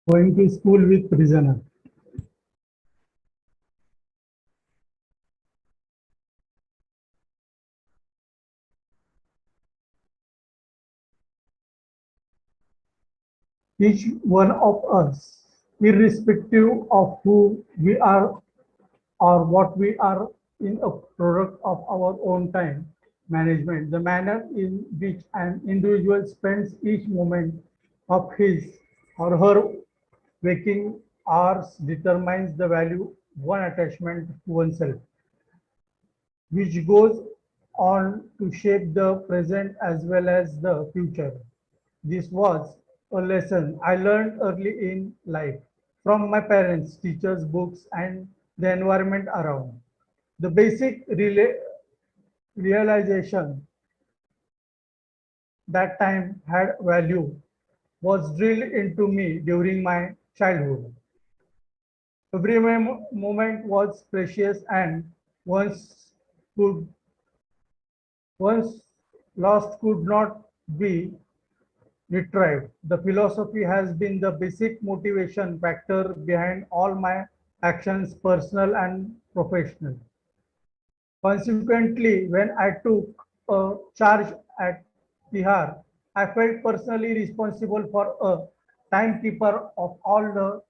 Going to school with prisoner. Each one of us, irrespective of who we are or what we are, in a product of our own time management. The manner in which an individual spends each moment of his or her waking hours determines the value one attachment to oneself, which goes on to shape the present as well as the future. This was a lesson I learned early in life from my parents, teachers, books, and the environment around. The basic realization that time had value was drilled into me during my childhood. Every moment was precious and could once lost could not be retrieved. The philosophy has been the basic motivation factor behind all my actions, personal and professional. Consequently, when I took a charge at Tihar, I felt personally responsible for a timekeeper of all the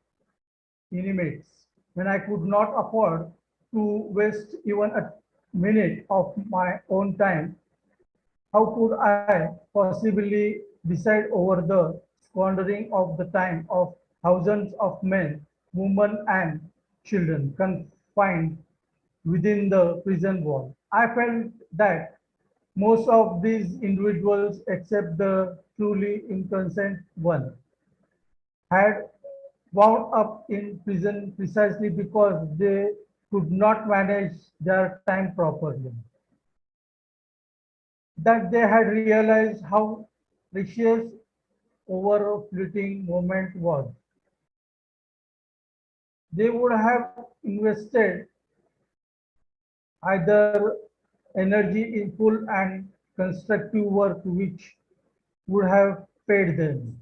inmates. When I could not afford to waste even a minute of my own time, how could I possibly decide over the squandering of the time of thousands of men, women, and children confined within the prison wall? I felt that most of these individuals, except the truly innocent one, had wound up in prison precisely because they could not manage their time properly. That they had realized how precious over a fleeting moment was. They would have invested either energy in full and constructive work which would have paid them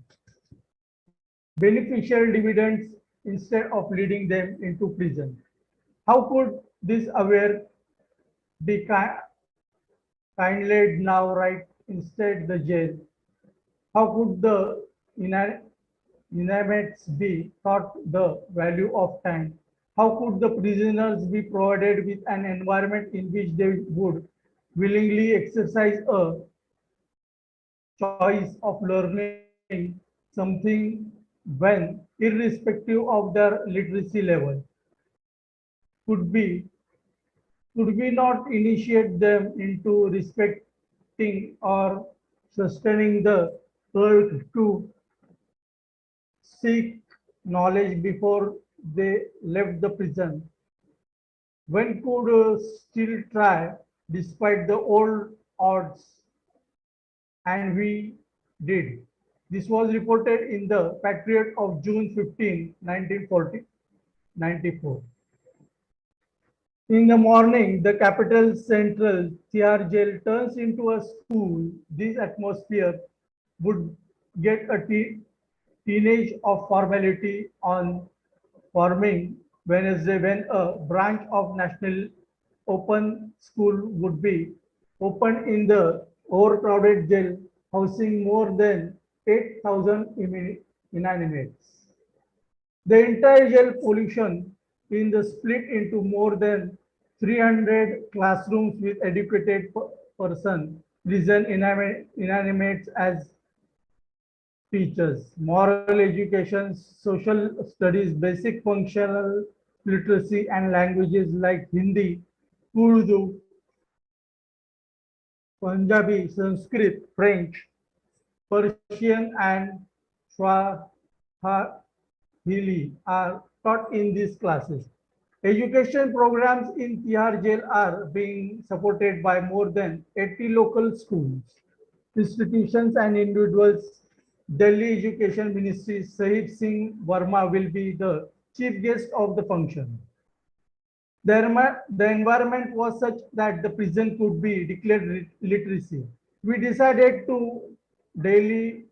beneficial dividends instead of leading them into prison. How could this aware be kindled now right instead the jail? How could the inmates be taught the value of time? How could the prisoners be provided with an environment in which they would willingly exercise a choice of learning something when, irrespective of their literacy level, could be could we not initiate them into respecting or sustaining the urge to seek knowledge before they left the prison? One could still try despite the old odds, and we did. This was reported in the Patriot of June 15, 1994. In the morning, the capital central Tihar jail turns into a school. This atmosphere would get a teenage of formality on forming Wednesday when a branch of National Open School would be opened in the overcrowded jail, housing more than 8,000 inmates. The entire jail pollution in the split into more than 300 classrooms with educated person, prison inanimates as teachers, moral education, social studies, basic functional literacy, and languages like Hindi, Urdu, Punjabi, Sanskrit, French, Persian, and Swahili are taught in these classes. Education programs in Tihar Jail are being supported by more than 80 local schools, institutions, and individuals Delhi Education Ministry Sahib Singh Verma will be the chief guest of the function. The environment was such that the prison could be declared literacy. We decided to daily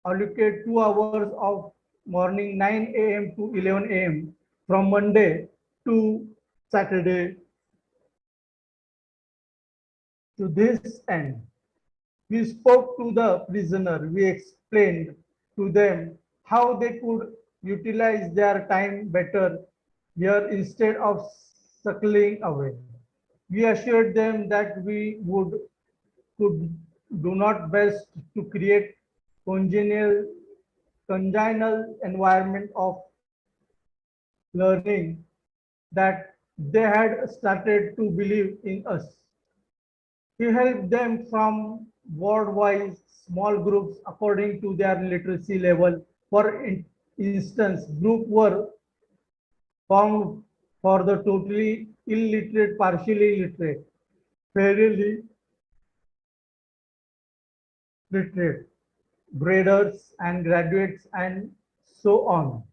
allocate 2 hours of morning 9 a.m. to 11 a.m. from Monday to Saturday. To this end, we spoke to the prisoner. We explained to them how they could utilize their time better here instead of suckling away. We assured them that we would could do not best to create congenial, congenial environment of learning that they had started to believe in us. He helped them from ward-wise small groups according to their literacy level. For instance, group were formed for the totally illiterate, partially literate, fairly literate, graders and graduates and so on.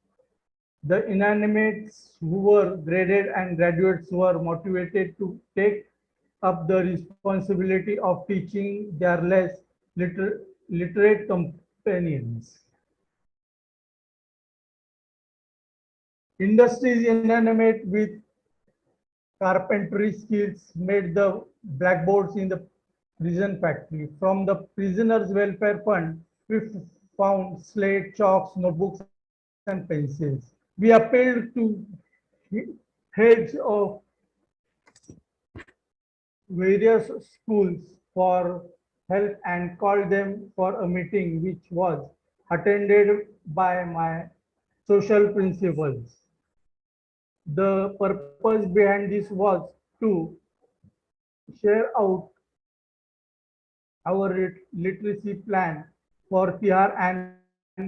The inanimates who were graded and graduates were motivated to take up the responsibility of teaching their less literate companions. Industries inanimate with carpentry skills made the blackboards in the prison factory. From the prisoners' welfare fund, we found slate, chalks, notebooks, and pencils. We appealed to heads of various schools for help and called them for a meeting which was attended by my social principals. The purpose behind this was to share out our literacy plan for Tihar and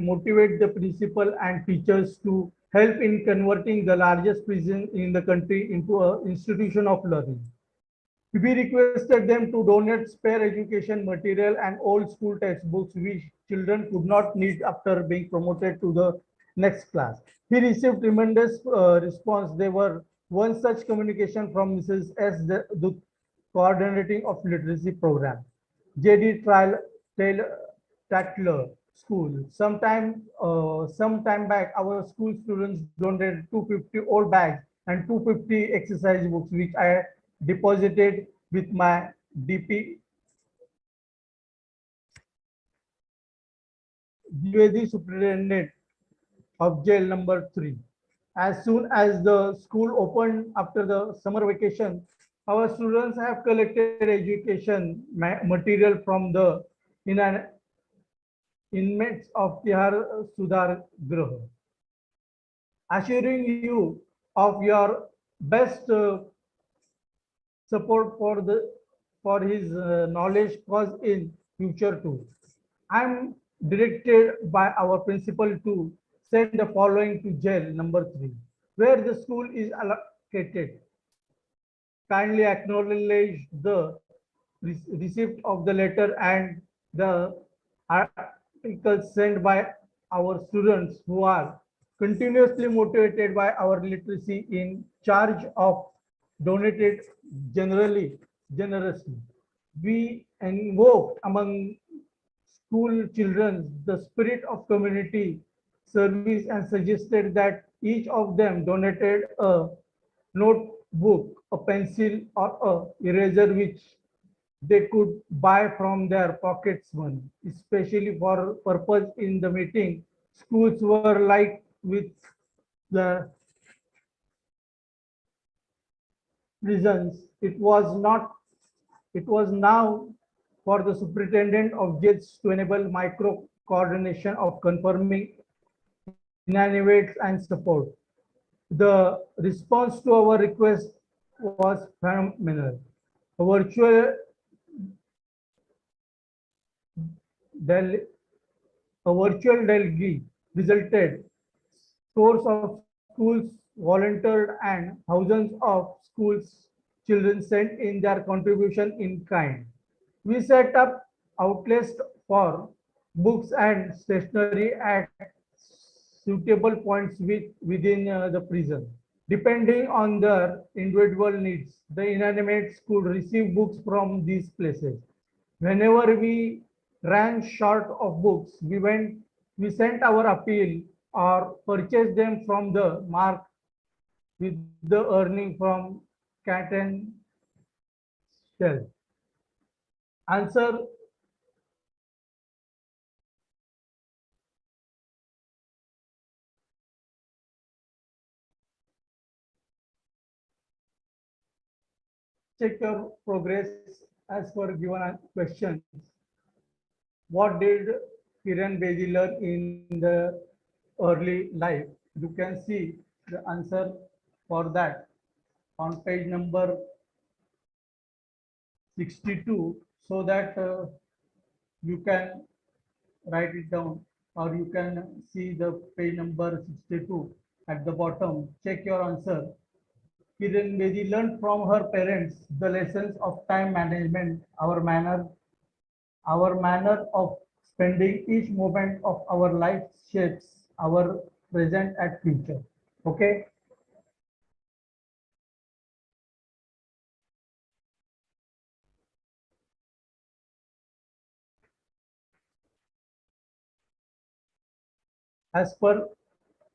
motivate the principal and teachers to help in converting the largest prison in the country into an institution of learning. We requested them to donate spare education material and old school textbooks which children could not need after being promoted to the next class. He received tremendous response. There were one such communication from Mrs. S. The coordinating of literacy program. JD Trial Taylor School. Sometime back, our school students donated 250 old bags and 250 exercise books, which I deposited with my DP Dwivedi Superintendent of Jail number 3. As soon as the school opened after the summer vacation, our students have collected education material from the inmates of Tihar Sudhar Grah, assuring you of your best support for his knowledge cause in future too. I am directed by our principal to send the following to jail number 3, where the school is allocated. Kindly acknowledge the receipt of the letter and the articles sent by our students who are continuously motivated by our literacy in charge of donated generously. We invoked among school children the spirit of community service and suggested that each of them donated a notebook, a pencil, or a eraser which they could buy from their pockets money, especially for purpose in the meeting. Schools were like with the prisons. It was now for the superintendent of jails to enable micro coordination of confirming inanimates and support. The response to our request was phenomenal. A virtual del a virtual delegate resulted. Scores of schools volunteered and thousands of schools children sent in their contribution in kind. We set up outlets for books and stationery at suitable points within the prison. Depending on their individual needs, the inanimates could receive books from these places. Whenever we ran short of books, we sent our appeal or purchased them from the mark with the earning from cat and shell. Answer. Check your progress as per given questions. What did Kiran Bedi learn in the early life? You can see the answer for that on page number 62, so that you can write it down, or you can see the page number 62 at the bottom. Check your answer. Kiran Bedi learned from her parents the lessons of time management, our manner of spending each moment of our life shapes our present and future. Okay. As per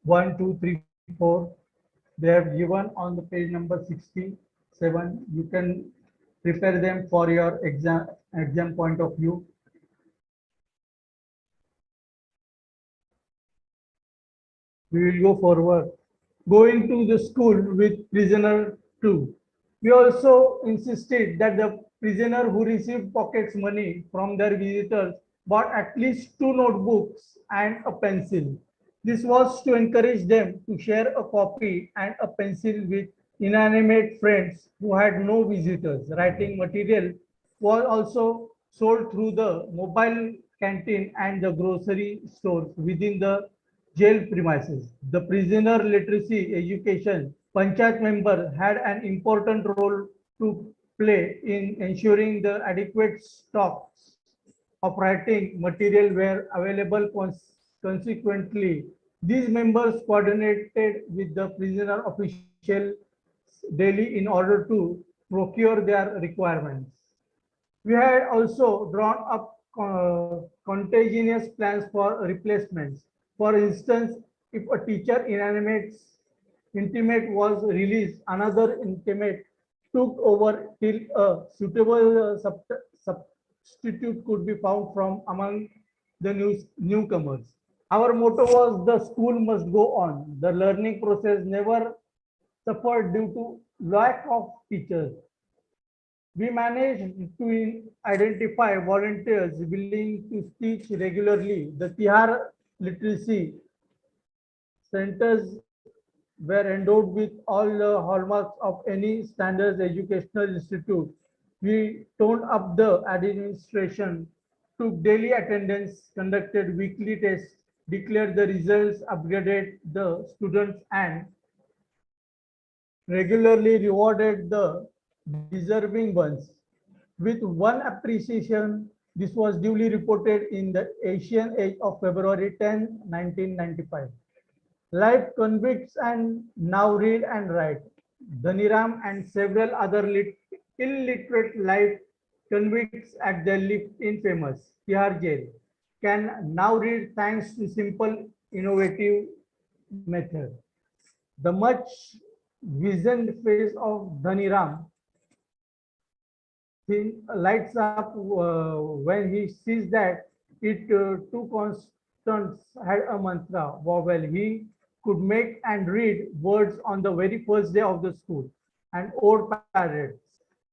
1, 2, 3, 4, they have given on the page number 67. You can prepare them for your exam point of view. We will go forward. Going to the school with prisoner 2. We also insisted that the prisoner who received pockets money from their visitors bought at least 2 notebooks and a pencil. This was to encourage them to share a copy and a pencil with inanimate friends who had no visitors. Writing material was also sold through the mobile canteen and the grocery stores within the jail premises. The prisoner literacy education Panchayat member had an important role to play in ensuring the adequate stocks of writing material were available. Consequently, these members coordinated with the prisoner official daily in order to procure their requirements. We had also drawn up contagious plans for replacements. For instance, if a teacher intimate was released, another intimate took over till a suitable substitute could be found from among the newcomers. Our motto was the school must go on. The learning process never suffered due to lack of teachers. We managed to identify volunteers willing to teach regularly. The Tihar literacy centers were endowed with all the hallmarks of any standards educational institute. We toned up the administration, took daily attendance, conducted weekly tests, declared the results, upgraded the students, and regularly rewarded the deserving ones. With one appreciation, this was duly reported in the Asian Age of February 10, 1995. Life convicts and now read and write. Dhaniram and several other illiterate life convicts at the live-in famous Tihar jail can now read thanks to simple innovative method. The much wizened face of Dhaniram lights up when he sees that it two constants had a mantra vowel. He could make and read words on the very first day of the school and old parrots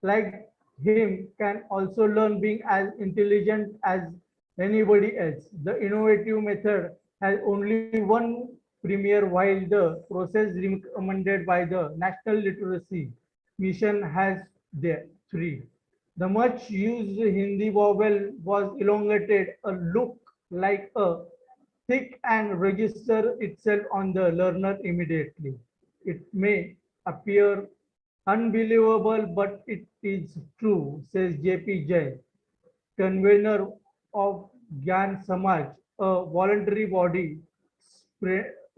like him can also learn being as intelligent as anybody else. The innovative method has only one premier while the process recommended by the National Literacy Mission has there three. The much used Hindi vowel was elongated, a look like a thick and register itself on the learner immediately. It may appear unbelievable, but it is true, says J.P. Jain, convener of Gyan Samaj, a voluntary body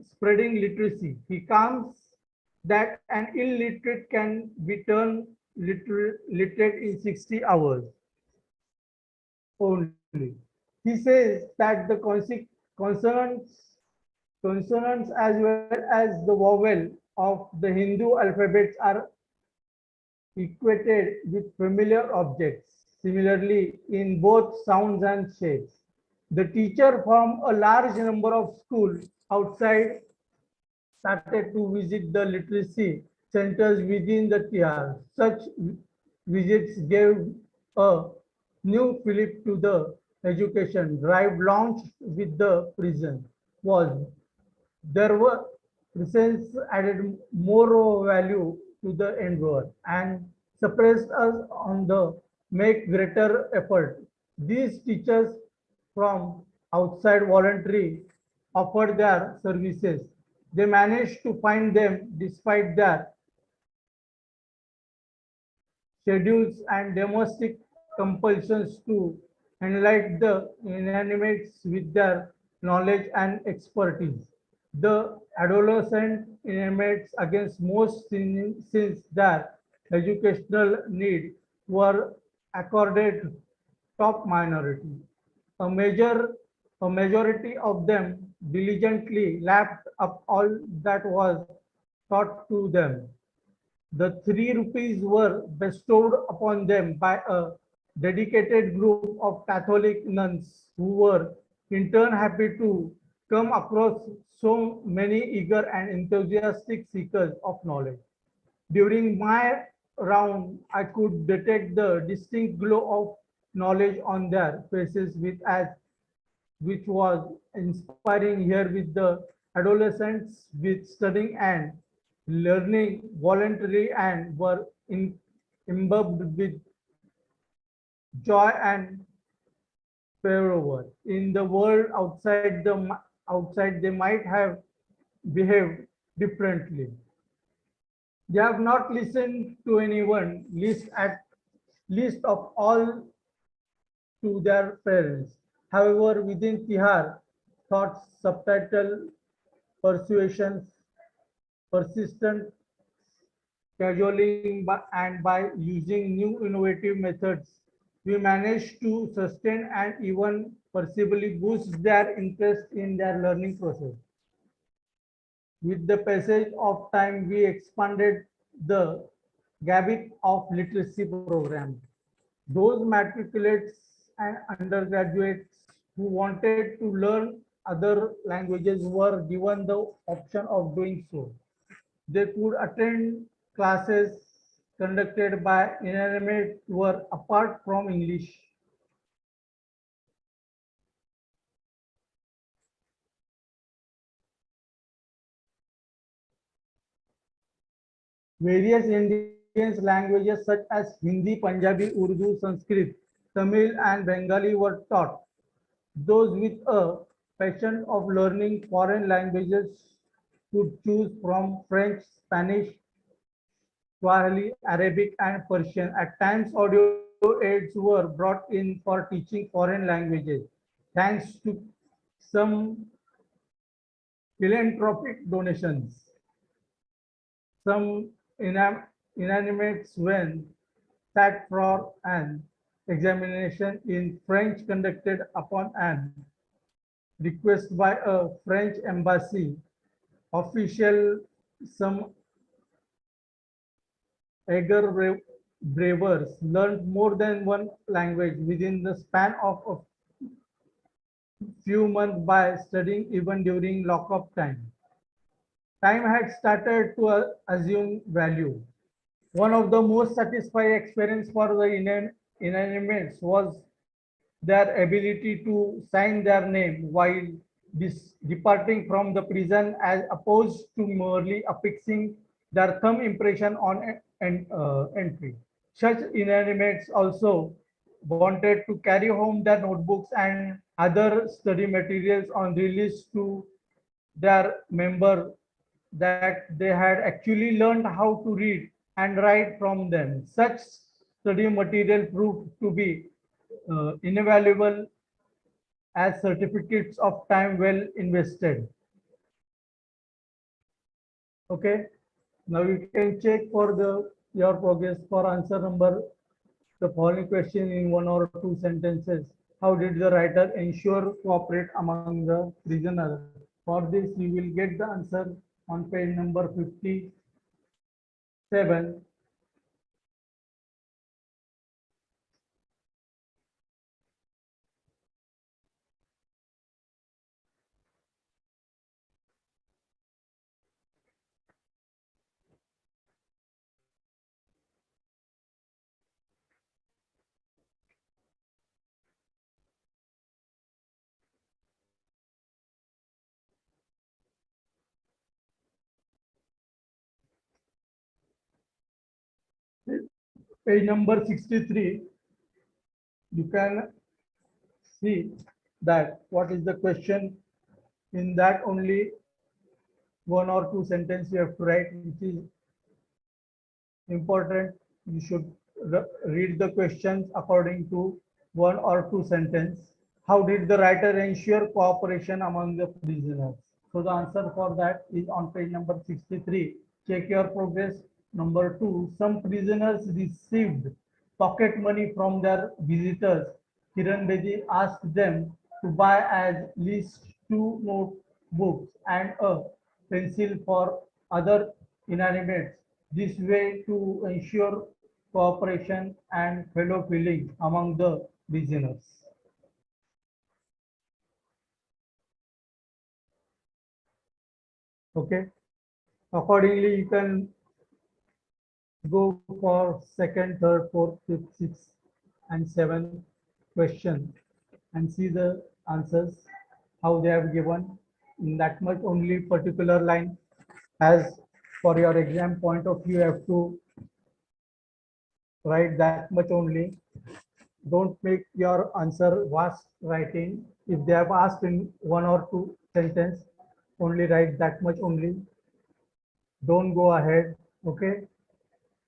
spreading literacy. He comes that an illiterate can be turned literate in 60 hours only. He says that the consonants as well as the vowel of the Hindu alphabets are equated with familiar objects, similarly in both sounds and shapes. The teacher from a large number of schools outside started to visit the literacy centers within the TR. Such visits gave a new fillip to the education drive launched with the prison was there were presence added more value to the endeavor and suppressed us on the make greater effort. These teachers from outside voluntary offered their services. They managed to find them despite their schedules and domestic compulsions to enlighten the inanimates with their knowledge and expertise. The adolescent inmates against most since their educational need were accorded top minority. A major a majority of them diligently lapped up all that was taught to them. The 3 rupees were bestowed upon them by a dedicated group of Catholic nuns who were in turn happy to come across so many eager and enthusiastic seekers of knowledge. During my round, I could detect the distinct glow of knowledge on their faces which was inspiring here with the adolescents with studying and learning voluntarily and were imbibed with joy and fervor. In the world outside they might have behaved differently. They have not listened to anyone, least of all to their parents. However, within Tihar, thoughts, subtitle, persuasions, persistent cajoling and by using new innovative methods, we managed to sustain and even perceivably boost their interest in their learning process. With the passage of time, we expanded the gambit of literacy program. Those matriculates and undergraduates who wanted to learn other languages were given the option of doing so. They could attend classes conducted by inanimate were apart from English. Various Indian languages such as Hindi, Punjabi, Urdu, Sanskrit, Tamil and Bengali were taught. Those with a passion of learning foreign languages could choose from French, Spanish, Swahili, Arabic, and Persian. At times, audio aids were brought in for teaching foreign languages. Thanks to some philanthropic donations, some inanimates when sat for an examination in French conducted upon an request by a French embassy official. Some eager bravers learned more than one language within the span of a few months by studying even during lockup time. Time had started to assume value. One of the most satisfying experience for the inanimates was their ability to sign their name while departing from the prison as opposed to merely affixing their thumb impression on an entry. Such inanimates also wanted to carry home their notebooks and other study materials on release to their member that they had actually learned how to read and write from them. Such study material proved to be invaluable as certificates of time well invested. Okay. Now you can check for the your progress for answer number the following question in one or two sentences. How did the writer ensure cooperate among the prisoners? For this, you will get the answer on page number 57. Page number 63, you can see that what is the question. In that only one or two sentences you have to write, which is important. You should read the questions according to one or two sentences. How did the writer ensure cooperation among the prisoners? So the answer for that is on page number 63. Check your progress. Number 2, some prisoners received pocket money from their visitors. Kiran Bedi asked them to buy at least 2 notebooks and a pencil for other inanimates. This way to ensure cooperation and fellow feeling among the prisoners. Okay. Accordingly, you can go for second, third, fourth, fifth, sixth, and seventh question and see the answers, how they have given in that much only particular line. As for your exam point of view, you have to write that much only. Don't make your answer vast writing. If they have asked in one or two sentence, only write that much only. Don't go ahead. Okay.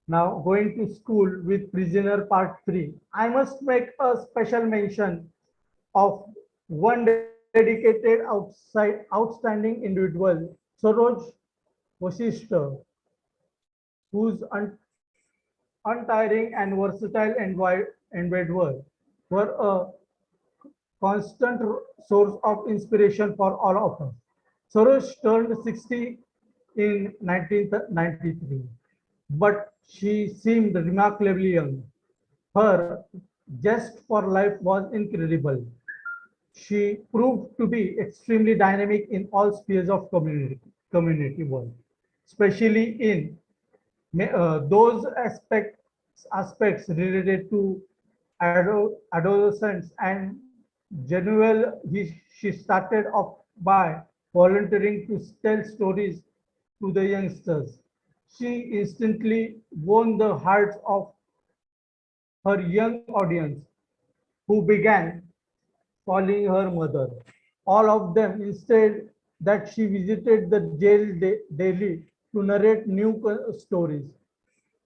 Now going to school with prisoner part 3. I must make a special mention of one dedicated outstanding individual, Soroj Vasishta, whose untiring and versatile endeavor were a constant source of inspiration for all of us. Soros turned 60 in 1993, but she seemed remarkably young. Her zest for life was incredible. She proved to be extremely dynamic in all spheres of community work, especially in those aspects related to adolescence and Genuine. She started off by volunteering to tell stories to the youngsters. She instantly won the hearts of her young audience, who began calling her mother. All of them, instead that she visited the jail daily to narrate new stories.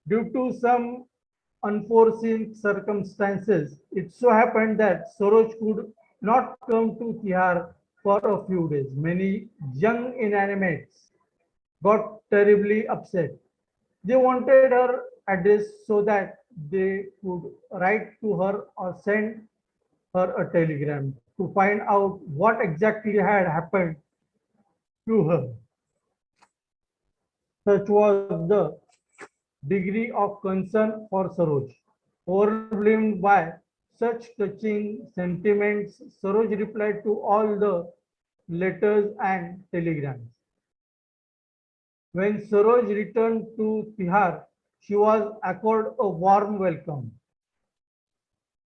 Due to some unforeseen circumstances, it so happened that Soroj could not come to Tihar for a few days. Many young inanimates got terribly upset. They wanted her address so that they could write to her or send her a telegram to find out what exactly had happened to her. Such was the degree of concern for Saroj. Overwhelmed by such touching sentiments, Saroj replied to all the letters and telegrams. When Saroj returned to Tihar, she was accorded a warm welcome.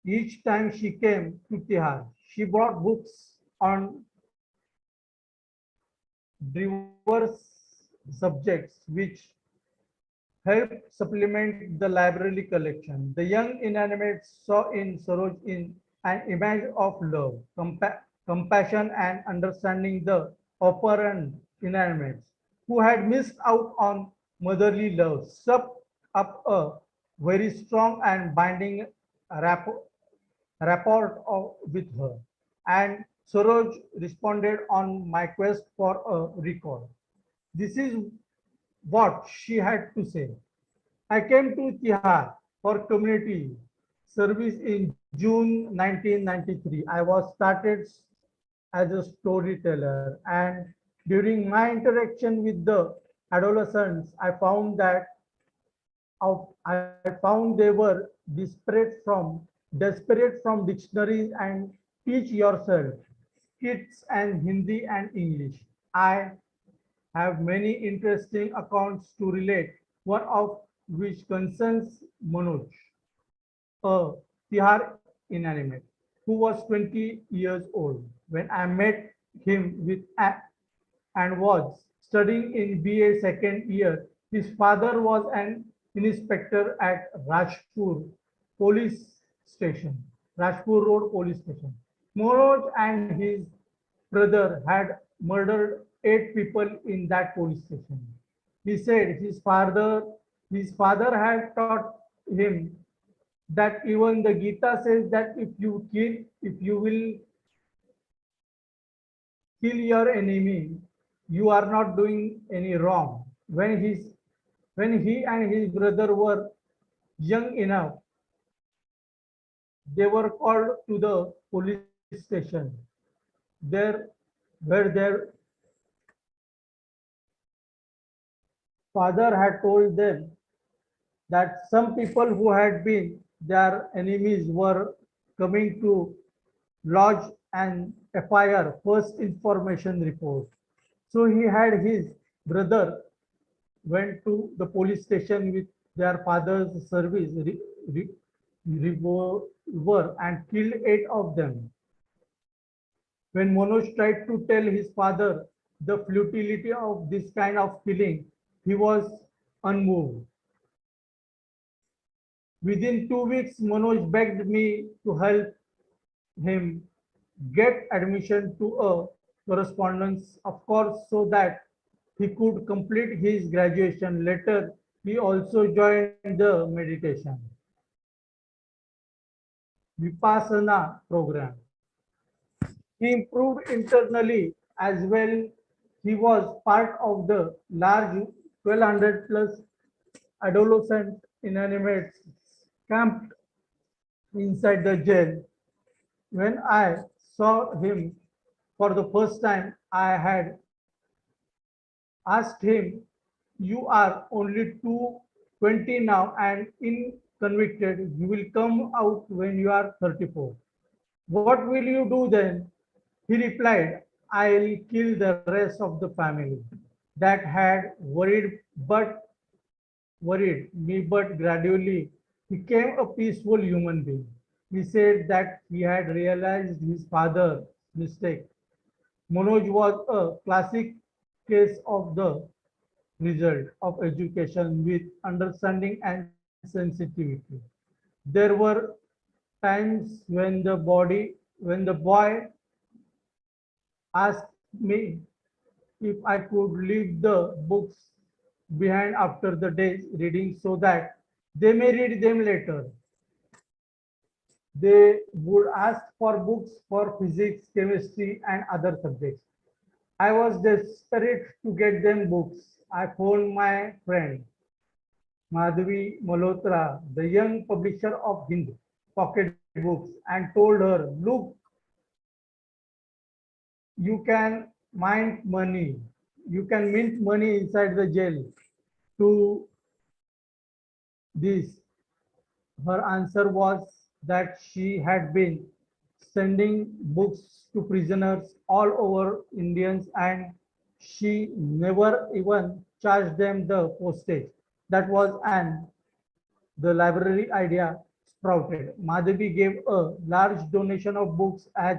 Each time she came to Tihar, she brought books on diverse subjects which helped supplement the library collection. The young inanimates saw in Saroj in an image of love, compassion, and understanding the operant inanimates who had missed out on motherly love, swept up a very strong and binding rapport with her. And Soroj responded on my quest for a recall. This is what she had to say. I came to Tihar for community service in June 1993. I was started as a storyteller, and during my interaction with the adolescents, I found they were desperate from dictionaries and teach yourself kids and Hindi and English. I have many interesting accounts to relate, one of which concerns Manoj, a Tihar inanimate, who was 20 years old when I met him and was studying in BA second year. His father was an inspector at Police Station, Rajpur Road Police Station. Manoj and his brother had murdered 8 people in that police station. He said his father had taught him that even the Gita says that if you will kill your enemy, you are not doing any wrong. When he and his brother were young enough, they were called to the police station. There, where their father had told them that some people who had been their enemies were coming to lodge an FIR, first information report. So he had his brother went to the police station with their father's re- revolver and killed 8 of them. When Manoj tried to tell his father the futility of this kind of killing, he was unmoved. Within 2 weeks, Manoj begged me to help him get admission to a correspondence, of course, so that he could complete his graduation. Later, he also joined the meditation Vipassana program. He improved internally as well. He was part of the large 1200 plus adolescent inanimates camped inside the jail. When I saw him for the first time, I had asked him, "You are only 220 now and in convicted. You will come out when you are 34. What will you do then?" He replied, "I'll kill the rest of the family." That had worried me, but gradually became a peaceful human being. He said that he had realized his father's mistake. Manoj was a classic case of the result of education with understanding and sensitivity. There were times when the boy asked me if I could leave the books behind after the day's reading so that they may read them later. They would ask for books for physics, chemistry, and other subjects. I was desperate to get them books. I phoned my friend Madhavi Malhotra, the young publisher of Hind pocketbooks, and told her, "Look, you can mint money. You can mint money inside the jail to this." Her answer was that she had been sending books to prisoners all over Indians and she never even charged them the postage. That was the library idea sprouted. Madhavi gave a large donation of books as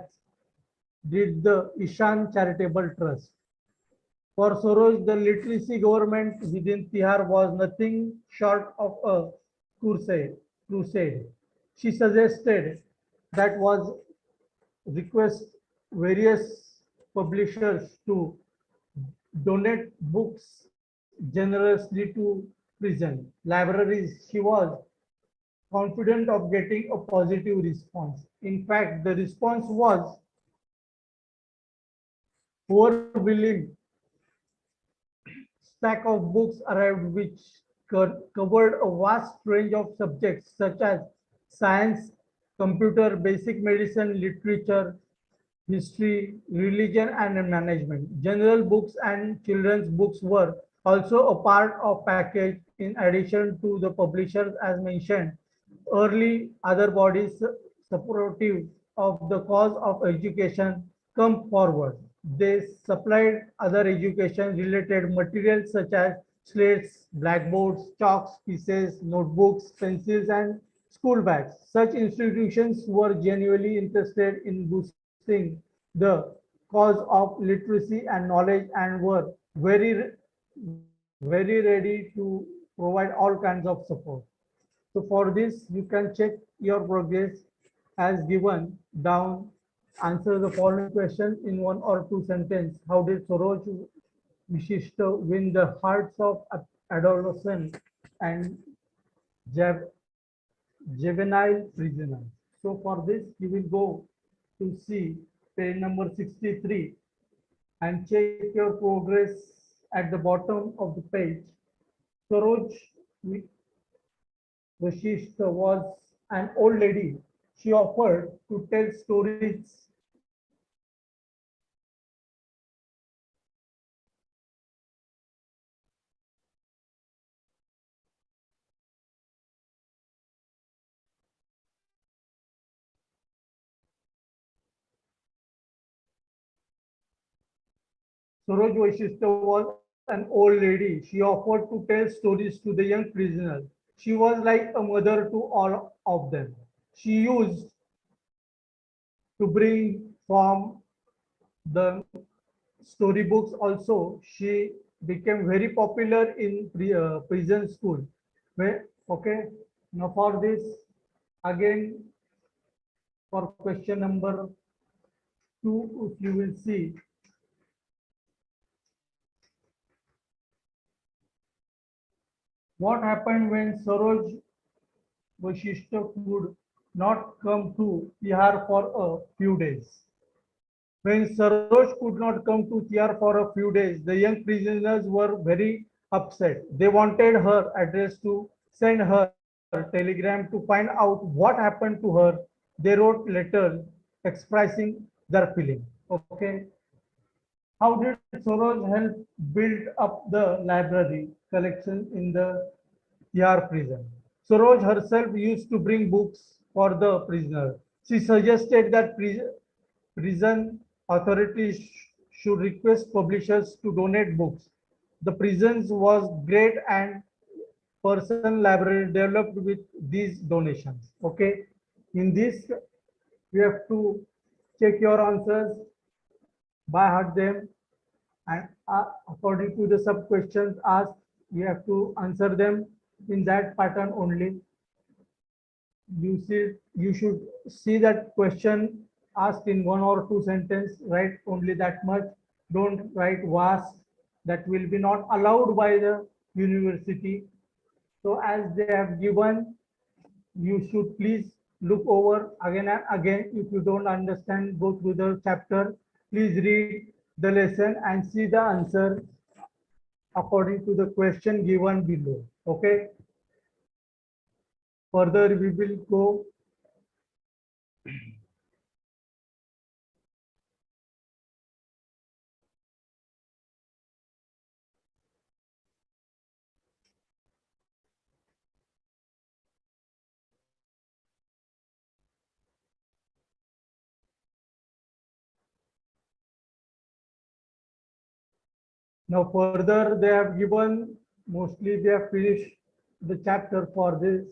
did the Ishan Charitable Trust. For Soros, the literacy government within Tihar was nothing short of a crusade. She suggested that was request various publishers to donate books generously to prison libraries. She was confident of getting a positive response. In fact, the response was overwhelming stack of books arrived which covered a vast range of subjects such as science, computer, basic medicine, literature, history, religion, and management. General books and children's books were also a part of package in addition to the publishers as mentioned. Early other bodies supportive of the cause of education come forward. They supplied other education related materials such as slates, blackboards, chalks, pieces, notebooks, pencils, and school bags. Such institutions were genuinely interested in boosting the cause of literacy and knowledge and were very ready to provide all kinds of support. So for this, you can check your progress as given down. Answer the following question in one or two sentences. How did Soroj Vishishta win the hearts of adolescents and juv- juvenile prisoners? So for this, you will go to see page number 63 and check your progress at the bottom of the page. Soroj Vashishtha was an old lady. She offered to tell stories. Soroj Vashishtha was an old lady. She offered to tell stories to the young prisoners. She was like a mother to all of them. She used to bring from the storybooks also. She became very popular in prison school. Okay, now for this, again, for question number two, if you will see, what happened when Saroj Vashishtha could not come to Tihar for a few days. When Saroj could not come to Tihar for a few days, the young prisoners were very upset. They wanted her address to send her telegram to find out what happened to her. They wrote letters expressing their feeling. Okay. How did Soros help build up the library collection in the Tihar prison? Soroj herself used to bring books for the prisoner. She suggested that prison authorities should request publishers to donate books. The prisons was great and person library developed with these donations. Okay, in this you have to check your answers by heart them and according to the sub questions asked, you have to answer them in that pattern only. You should see that question asked in one or two sentence, write only that much. Don't write vast. That will be not allowed by the university. So as they have given, you should please look over again and again. If you don't understand, go through the chapter. Please read the lesson and see the answer according to the question given below. Okay. Further, we will go. Now further, they have given, mostly they have finished the chapter for this.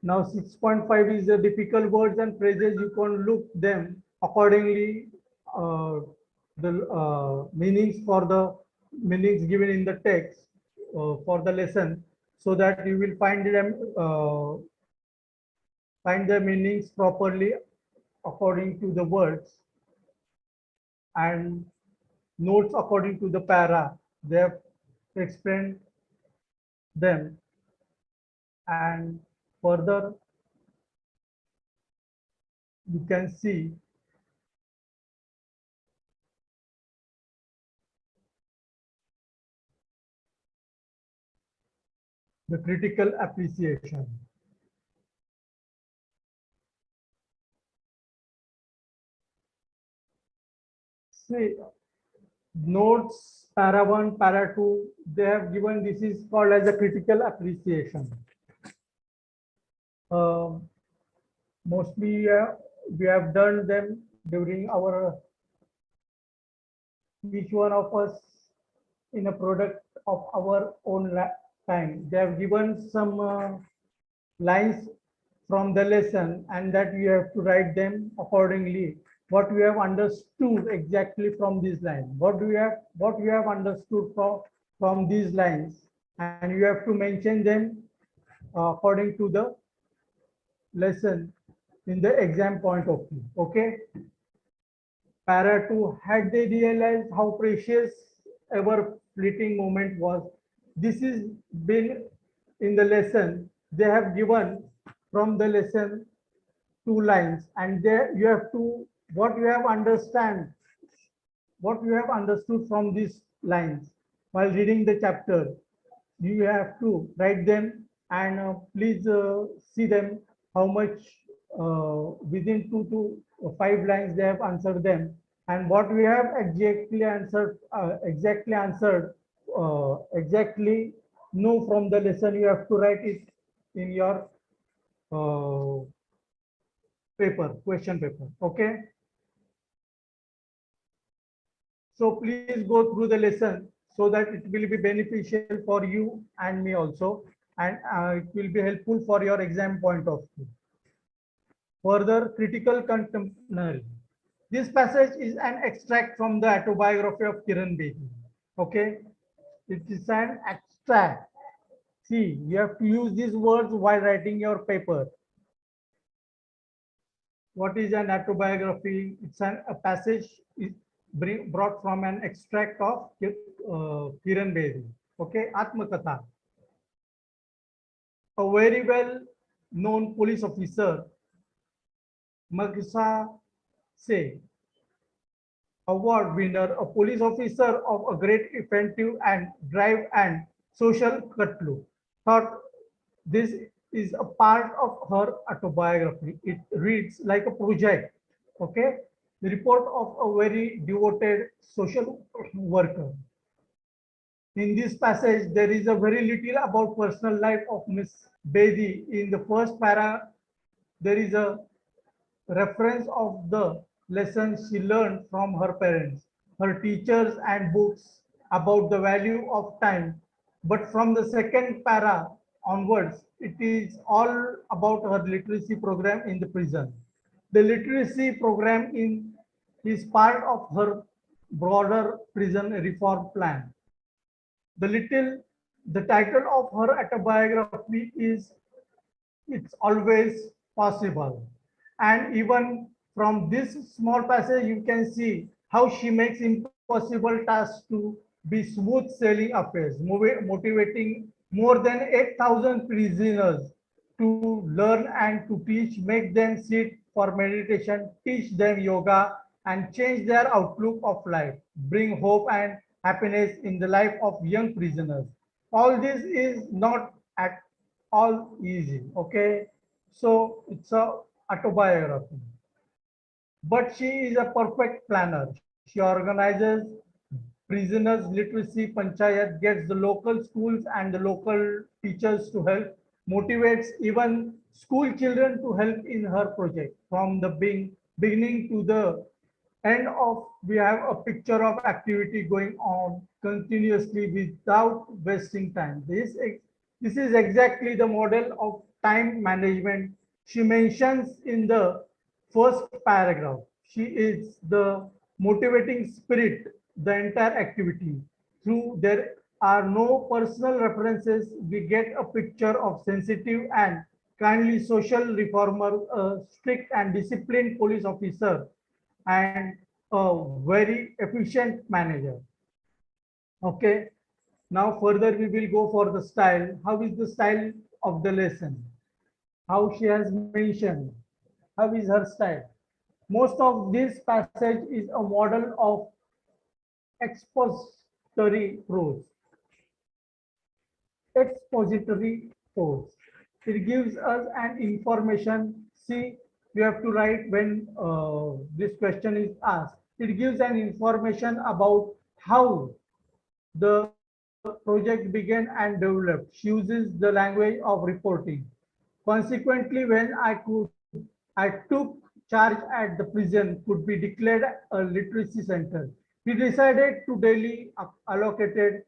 Now 6.5 is the difficult words and phrases. You can look them accordingly, the meanings for the meanings given in the text for the lesson, so that you will find the meanings properly according to the words and notes according to the para. They have explained them and further you can see the critical appreciation. See, notes, para 1, para 2, they have given this is called as a critical appreciation. Mostly we have done them during our, each one of us in a product of our own time. They have given some lines from the lesson, and that you have to write them accordingly. What we have understood exactly from these lines. What you have understood from these lines, and you have to mention them according to the lesson in the exam point of view. Okay. Para 2, had they realized how precious ever fleeting moment was, this is been in the lesson. They have given from the lesson 2 lines, and there you have to, what you have understood from these lines while reading the chapter, you have to write them, and please see them how much within 2 to 5 lines they have answered them, and what we have exactly know from the lesson, you have to write it in your uh, question paper. Okay. So please go through the lesson so that it will be beneficial for you and me also, and it will be helpful for your exam point of view. Further, critical contemporary. This passage is an extract from the autobiography of Kiran Bedi. Okay, it is an extract. See, you have to use these words while writing your paper. What is an autobiography? It's a passage brought from an extract of Kiran Bedi. Okay, Atmakatha. A very well known police officer, Magsa Se, award winner, a police officer of a great effective and drive and social cutlu, thought this is a part of her autobiography. It reads like a project. Okay, the report of a very devoted social worker. In this passage, there is a very little about personal life of Miss Bedi. In the first para, there is a reference of the lessons she learned from her parents, her teachers, and books about the value of time. But from the second para onwards, it is all about her literacy program in the prison. The literacy program is part of her broader prison reform plan. The title of her autobiography is It's Always Possible. And even from this small passage, you can see how she makes impossible tasks to be smooth sailing affairs, motivating more than 8,000 prisoners to learn and to teach, make them sit for meditation, teach them yoga, and change their outlook of life, bring hope and happiness in the life of young prisoners. All this is not at all easy. Okay, so it's a autobiography, but she is a perfect planner. She organizes prisoners literacy panchayat, gets the local schools and the local teachers to help, motivates even school children to help in her project. From the beginning to the end of, we have a picture of activity going on continuously without wasting time. This is exactly the model of time management she mentions in the first paragraph. She is the motivating spirit, the entire activity. Through there are no personal references, we get a picture of sensitive and kindly social reformer, a strict and disciplined police officer, and a very efficient manager. Okay, now further we will go for the style. How is the style of the lesson? How she has mentioned. How is her style? Most of this passage is a model of expository prose. expository force. It gives us an information. See, you have to write when this question is asked. It gives an information about how the project began and developed. She uses the language of reporting. Consequently, I took charge at the prison could be declared a literacy center. We decided to daily allocated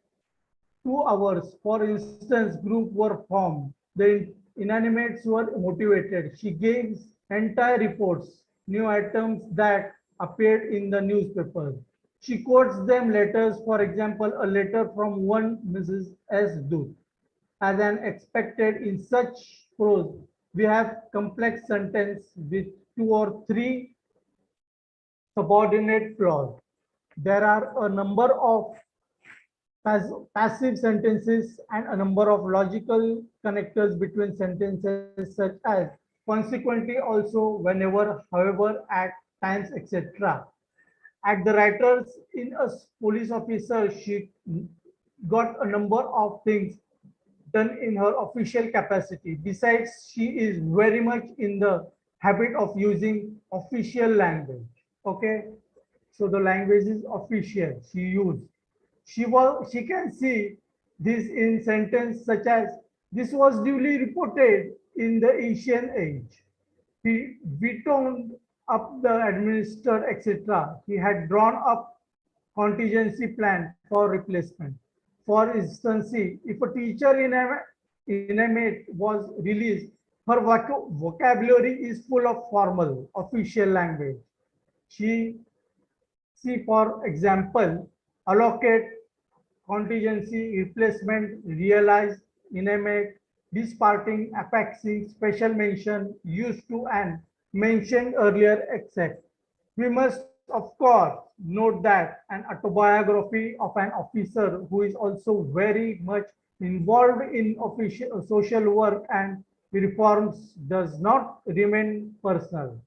2 hours. For instance, group were formed. The inanimates were motivated. She gave entire reports, new items that appeared in the newspaper. She quotes them letters, for example, a letter from one Mrs. S. Dutt. As an expected in such prose, we have complex sentence with 2 or 3 subordinate clause. There are a number of passive sentences and a number of logical connectors between sentences such as consequently, also, whenever, however, at times, etc. At the writers in a police officer, she got a number of things done in her official capacity. Besides, she is very much in the habit of using official language. Okay, so the language is official. She used. She can see this in sentence such as this was duly reported in the ancient age. We toned up the administered, etc. He had drawn up contingency plan for replacement. For instance, if a teacher inmate was released, her vocabulary is full of formal, official language. She See, for example, allocate, contingency, replacement, realize, intimate, disparting, apexing, special mention, used to, and mentioned earlier, except. We must, of course, note that an autobiography of an officer who is also very much involved in official, social work and reforms does not remain personal.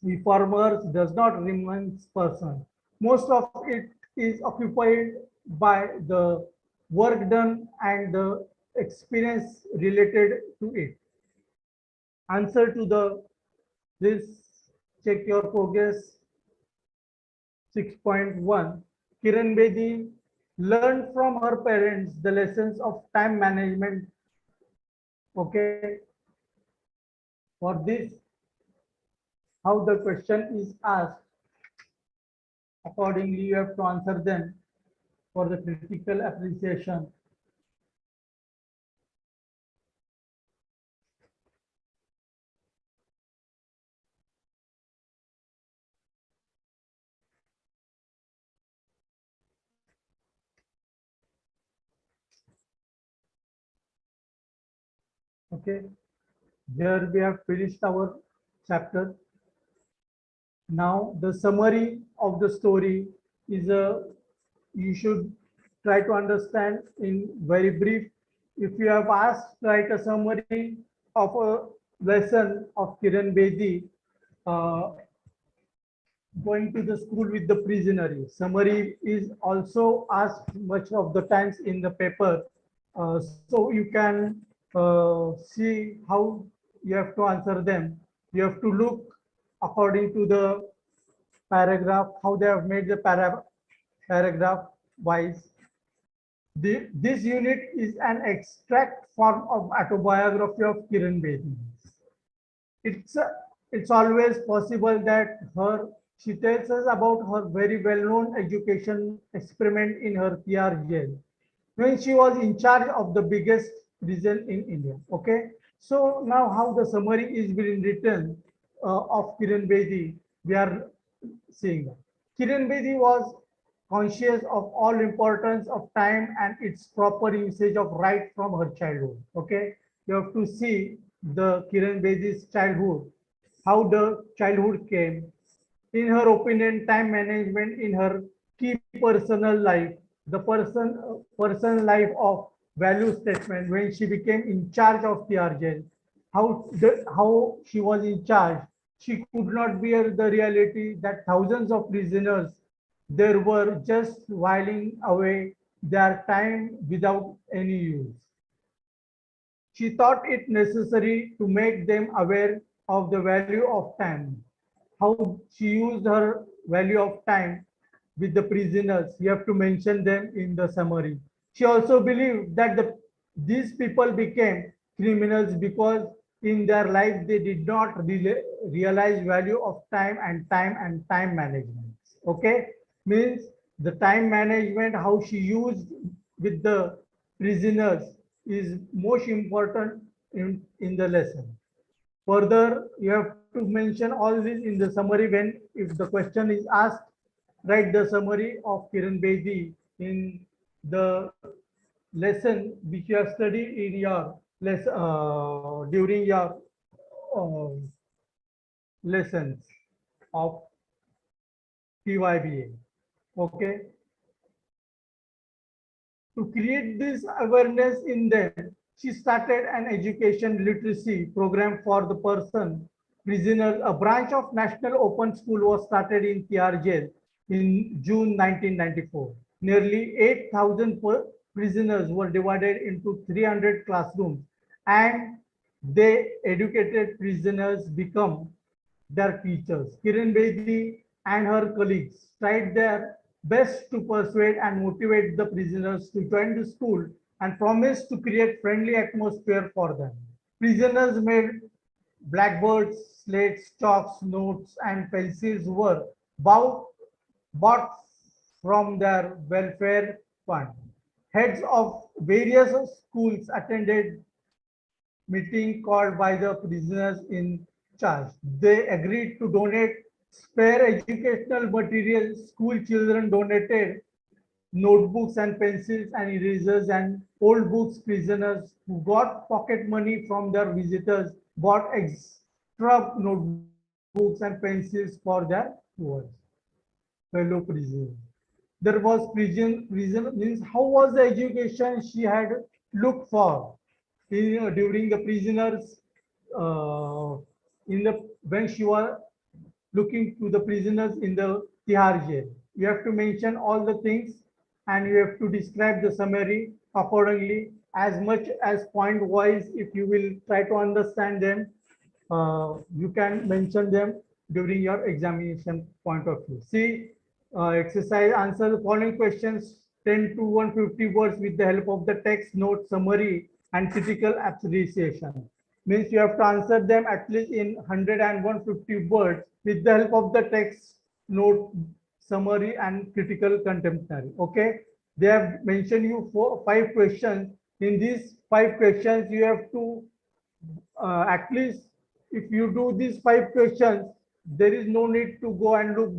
Reformers does not remain person. Most of it is occupied by the work done and the experience related to it. Answer to the this check your progress 6.1. Kiran Bedi learned from her parents the lessons of time management. Okay, for this, how the question is asked, accordingly you have to answer them for the critical appreciation. Okay, here we have finished our chapter. Now the summary of the story is a you should try to understand in very brief. If you have asked, write a summary of a lesson of Kiran Bedi uh, going to the school with the prisoner. Summary is also asked much of the times in the paper. So you can see how you have to answer them. You have to look according to the paragraph, how they have made the paragraph wise. This unit is an extract form of autobiography of Kiran Bedi. It's it's always possible that her she tells us about her very well-known education experiment in her PR jail when she was in charge of the biggest prison in India. Okay, so now how the summary is being written of Kiran Bedi, we are seeing that. Kiran Bedi was conscious of all importance of time and its proper usage of right from her childhood. Okay, you have to see the Kiran Bedi's childhood, how the childhood came. In her opinion, time management in her key personal life, the person life of value statement when she became in charge of the RJ, how she was in charge. She could not bear the reality that thousands of prisoners there were just whiling away their time without any use. She thought it necessary to make them aware of the value of time, how she used her value of time with the prisoners. You have to mention them in the summary. She also believed that these people became criminals because in their life they did not realize value of time management. Okay, means the time management, how she used with the prisoners is most important in the lesson. Further, you have to mention all this in the summary when, if the question is asked, write the summary of Kiran Bedi in the lesson which you have studied in your during your uh, lessons of TYBA. Okay. To create this awareness in them, she started an education literacy program for the person prisoners. A branch of National Open School was started in Tihar Jail in June 1994. Nearly 8,000 prisoners were divided into 300 classrooms, and they educated prisoners become their teachers. Kiran Bedi and her colleagues tried their best to persuade and motivate the prisoners to join the school and promised to create friendly atmosphere for them. Prisoners made blackboards, slates, chalks, notes, and pencils were bought, bought from their welfare fund. Heads of various schools attended meeting called by the prisoners in charge. They agreed to donate spare educational material. School children donated notebooks and pencils and erasers and old books. Prisoners who got pocket money from their visitors bought extra notebooks and pencils for their poor fellow prisoners. There was prison means how was the education she had looked for during the prisoners uh, in the when she was looking to the prisoners in the Tihar jail. You have to mention all the things and you have to describe the summary accordingly as much as point wise. If you will try to understand them, you can mention them during your examination point of view. See, exercise, answer the following questions 10 to 150 words with the help of the text, note, summary, and critical appreciation. Means you have to answer them at least in 100 and 150 words with the help of the text, note, summary, and critical contemporary. Okay, they have mentioned you for 5 questions. In these 5 questions, you have to at least if you do these 5 questions, there is no need to go and look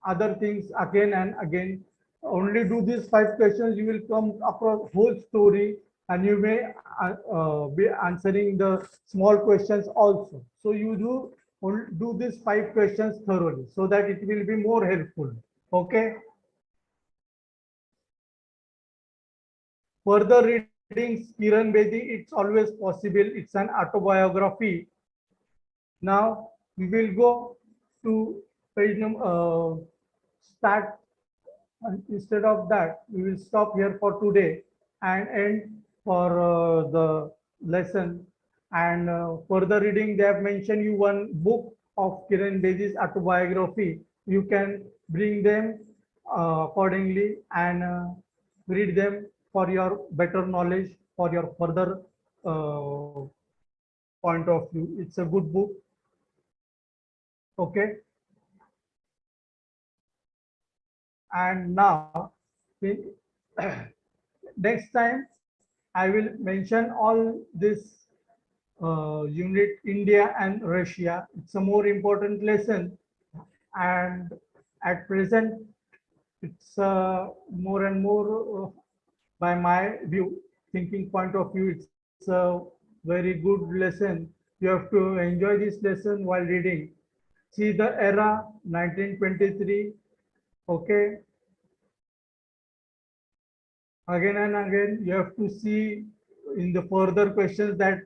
other things again and again. Only do these 5 questions, you will come across whole story and you may be answering the small questions also. So you do these 5 questions thoroughly so that it will be more helpful. Okay. Further readings, Kiran Bedi, it's always possible. It's an autobiography. Now we will go to page number start. And instead of that, we will stop here for today and end for the lesson. And further reading, they have mentioned you one book of Kiran Bedi's autobiography. You can bring them accordingly and read them for your better knowledge, for your further point of view. It's a good book. Okay. And now, next time, I will mention all this unit India and Russia. It's a more important lesson. And at present, it's more and more, by my view, thinking point of view, it's a very good lesson. You have to enjoy this lesson while reading. See the era 1923. Okay, again and again you have to see in the further questions that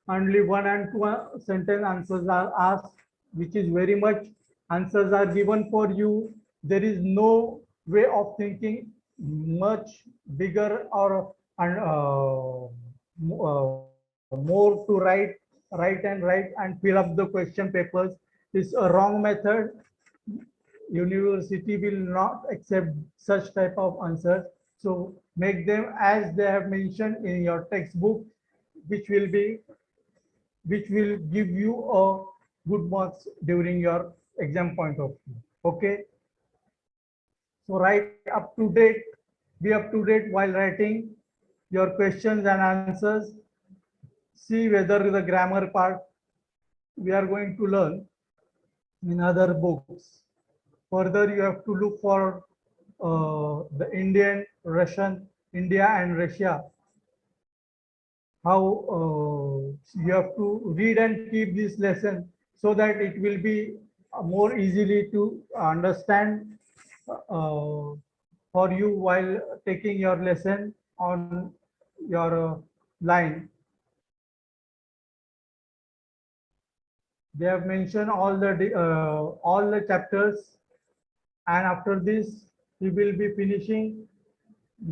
only one and two sentence answers are asked, which is very much answers are given for you. There is no way of thinking much bigger or more to write and fill up the question papers is a wrong method. University will not accept such type of answers. So make them as they have mentioned in your textbook, which will be which will give you a good marks during your exam point of view. Okay. So write up to date, be up to date while writing your questions and answers. See whether the grammar part we are going to learn in other books. Further, you have to look for the Indian, Russian, India and Russia. How you have to read and keep this lesson so that it will be more easily to understand for you while taking your lesson on your line. They have mentioned all the chapters, and after this he will be finishing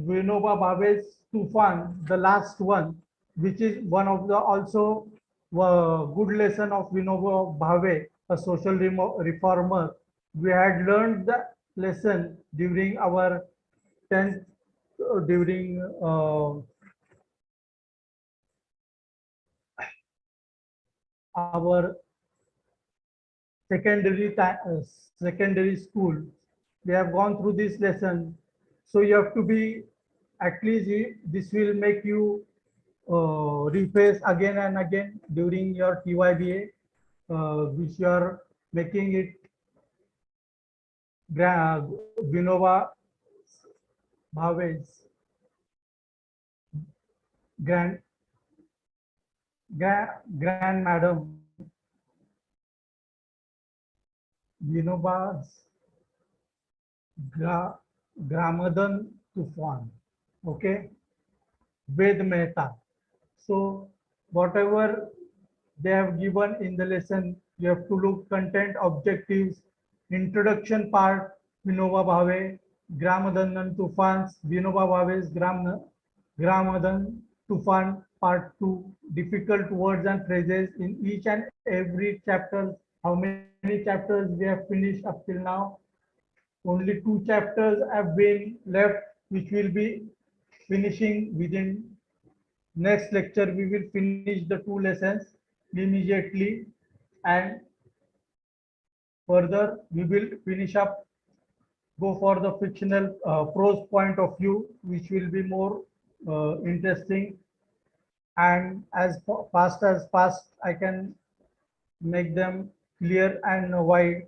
Vinoba Bhave's Tufan, the last one, which is one of the also good lesson of Vinoba Bhave, a social reformer. We had learned the lesson during our 10th, during our secondary school. We have gone through this lesson, so you have to be at least this will make you rephrase again and again during your TYBA, which you are making it Vinoba Bhave's grand grand madam Vinoba's Gramadan Tufan. Okay, Ved Mehta. So whatever they have given in the lesson, you have to look content, objectives, introduction part, Vinoba Bhave, Gramadandan Tufans, Vinoba Bhave's Gramadan Tufan part 2, difficult words and phrases in each and every chapter. How many chapters we have finished up till now? Only 2 chapters have been left, which will be finishing within next lecture. We will finish the 2 lessons immediately, and further we will finish up, go for the fictional prose point of view, which will be more interesting, and as fast I can make them clear and wide.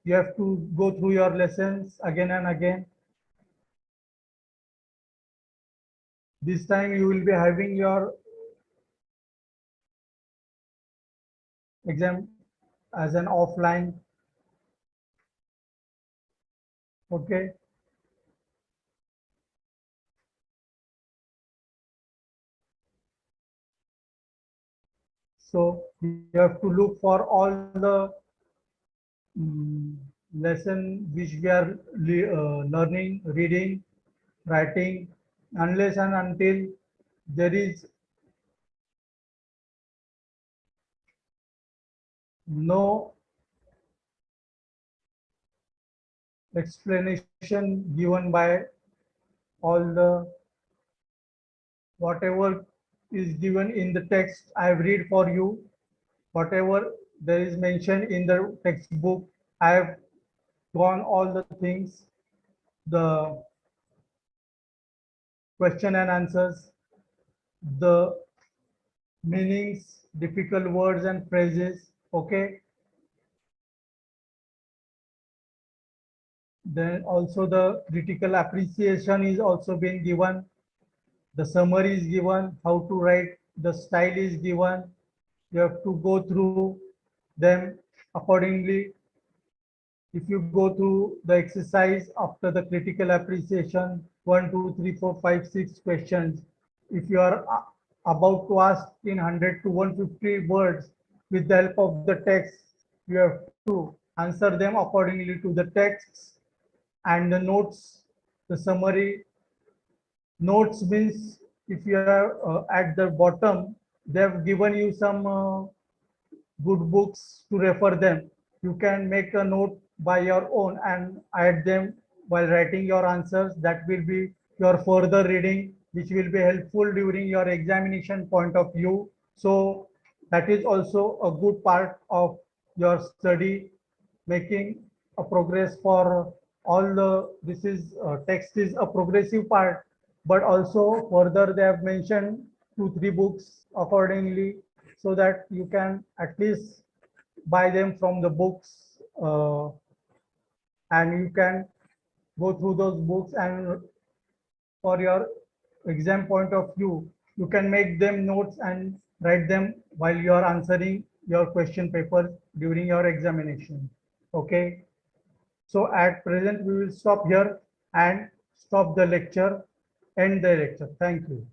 You have to go through your lessons again and again. This time you will be having your exam as an offline. Okay. So you have to look for all the mm, lesson which we are learning, reading, writing, unless and until there is no explanation given by all the whatever is given in the text. I have read for you whatever there is mentioned in the textbook. I have gone all the things, the question and answers, the meanings, difficult words and phrases. Okay. Then also the critical appreciation is also been given. The summary is given, how to write, the style is given. You have to go through them accordingly. If you go through the exercise after the critical appreciation, 1, 2, 3, 4, 5, 6 questions, if you are about to ask in 100 to 150 words with the help of the text, you have to answer them accordingly to the texts and the notes the summary. Notes means if you are at the bottom, they have given you some good books to refer them. You can make a note by your own and add them while writing your answers. That will be your further reading, which will be helpful during your examination point of view. So that is also a good part of your study, making a progress for all the, this is text is a progressive part, but also further they have mentioned 2 3 books accordingly, so that you can at least buy them from the books, and you can go through those books, and for your exam point of view you can make them notes and write them while you are answering your question papers during your examination. Okay, so at present we will stop here and stop the lecture, end the lecture. Thank you.